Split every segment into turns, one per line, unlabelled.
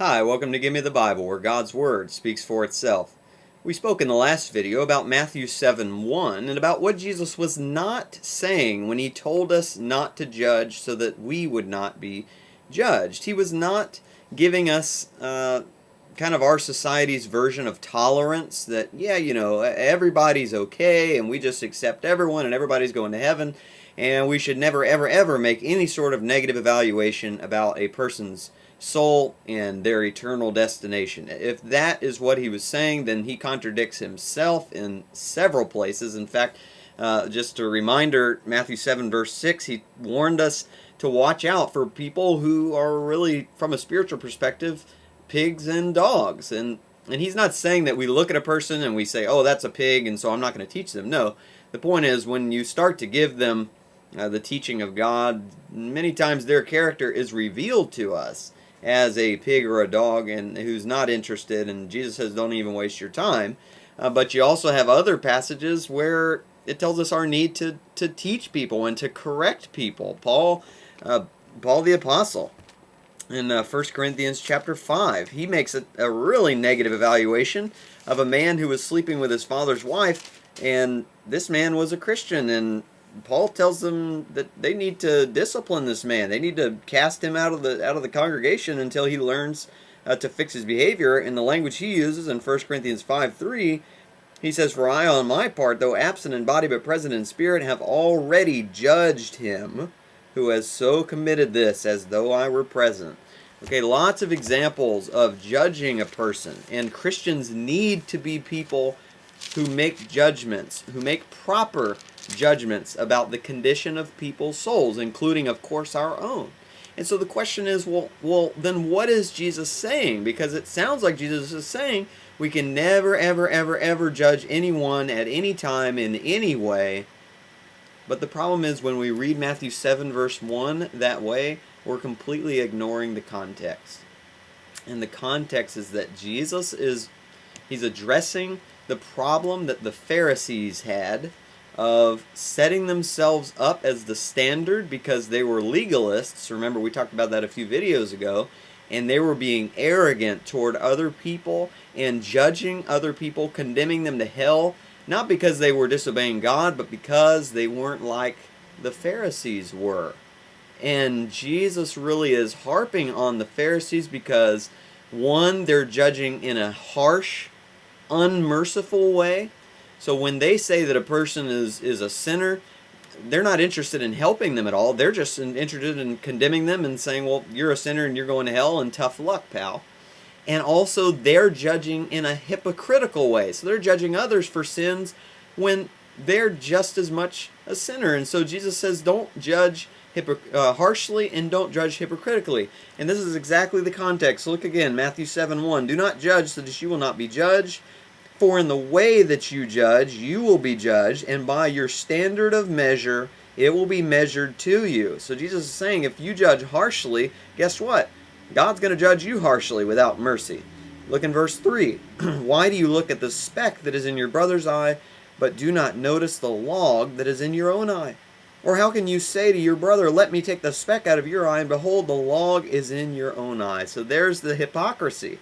Hi, welcome to Give Me the Bible, where God's Word speaks for itself. We spoke in the last video about Matthew 7:1 and about what Jesus was not saying when he told us not to judge so that we would not be judged. He was not giving us kind of our society's version of tolerance that, everybody's okay and we just accept everyone and everybody's going to heaven and we should never, ever, ever make any sort of negative evaluation about a person's soul and their eternal destination. If that is what he was saying, then he contradicts himself in several places. In fact, just a reminder, Matthew 7 verse 6, he warned us to watch out for people who are really, from a spiritual perspective, pigs and dogs. And he's not saying that we look at a person and we say, oh, that's a pig, and so I'm not going to teach them. No, the point is when you start to give them the teaching of God, many times their character is revealed to us as a pig or a dog and who's not interested, and Jesus says don't even waste your time. But you also have other passages where it tells us our need to teach people and to correct people. Paul the Apostle in 1 Corinthians chapter 5, he makes a really negative evaluation of a man who was sleeping with his father's wife, and this man was a Christian, and Paul tells them that they need to discipline this man. They need to cast him out of the congregation until he learns to fix his behavior. In the language he uses in 1 Corinthians 5:3, he says, "For I on my part, though absent in body but present in spirit, have already judged him who has so committed this as though I were present." Okay, lots of examples of judging a person, and Christians need to be people who make judgments, who make proper judgments about the condition of people's souls, including, of course, our own. And so the question is, well, then what is Jesus saying? Because it sounds like Jesus is saying we can never, ever, ever, ever judge anyone at any time in any way. But the problem is when we read Matthew 7 verse 1 that way, we're completely ignoring the context. And the context is that he's addressing the problem that the Pharisees had of setting themselves up as the standard because they were legalists. Remember, we talked about that a few videos ago, and they were being arrogant toward other people and judging other people, condemning them to hell, not because they were disobeying God, but because they weren't like the Pharisees were. And Jesus really is harping on the Pharisees because, one, they're judging in a harsh, unmerciful way. So when they say that a person is a sinner, they're not interested in helping them at all. They're just interested in condemning them and saying, well, you're a sinner and you're going to hell and tough luck, pal. And also they're judging in a hypocritical way. So they're judging others for sins when they're just as much a sinner. And so Jesus says don't judge harshly and don't judge hypocritically. And this is exactly the context. Look again, Matthew 7:1. Do not judge so that you will not be judged. For in the way that you judge, you will be judged, and by your standard of measure, it will be measured to you. So Jesus is saying, if you judge harshly, guess what? God's going to judge you harshly without mercy. Look in verse 3. Why do you look at the speck that is in your brother's eye, but do not notice the log that is in your own eye? Or how can you say to your brother, let me take the speck out of your eye, and behold, the log is in your own eye? So there's the hypocrisy.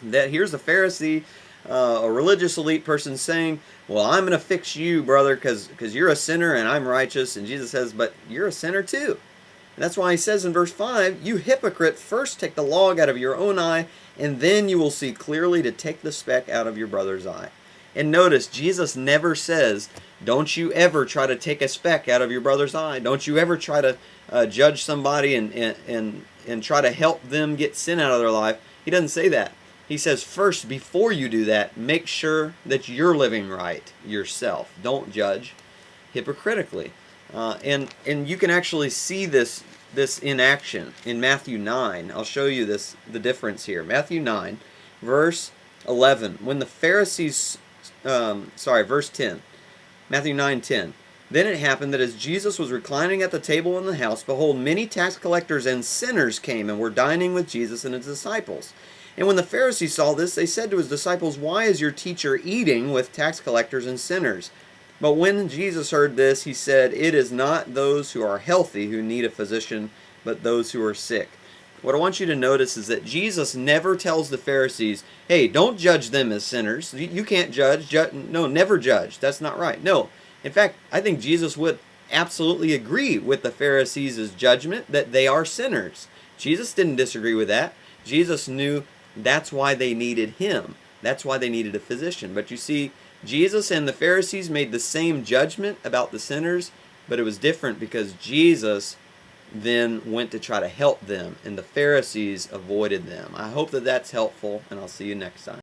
That here's a Pharisee, a religious elite person saying, well, I'm going to fix you, brother, because you're a sinner and I'm righteous. And Jesus says, but you're a sinner too. And that's why he says in verse 5, you hypocrite, first take the log out of your own eye, and then you will see clearly to take the speck out of your brother's eye. And notice, Jesus never says, don't you ever try to take a speck out of your brother's eye. Don't you ever try to judge somebody and try to help them get sin out of their life. He doesn't say that. He says, first, before you do that, make sure that you're living right yourself. Don't judge hypocritically. And you can actually see this in action in Matthew 9. I'll show you the difference here. Matthew 9, verse 11. When the Pharisees, verse 10. Matthew 9:10. Then it happened that as Jesus was reclining at the table in the house, behold, many tax collectors and sinners came and were dining with Jesus and his disciples. And when the Pharisees saw this, they said to his disciples, why is your teacher eating with tax collectors and sinners? But when Jesus heard this, he said, it is not those who are healthy who need a physician, but those who are sick. What I want you to notice is that Jesus never tells the Pharisees, hey, don't judge them as sinners. You can't judge. No, never judge. That's not right. No. In fact, I think Jesus would absolutely agree with the Pharisees' judgment that they are sinners. Jesus didn't disagree with that. Jesus knew that's why they needed him. That's why they needed a physician. But you see, Jesus and the Pharisees made the same judgment about the sinners, but it was different because Jesus then went to try to help them, and the Pharisees avoided them. I hope that that's helpful, and I'll see you next time.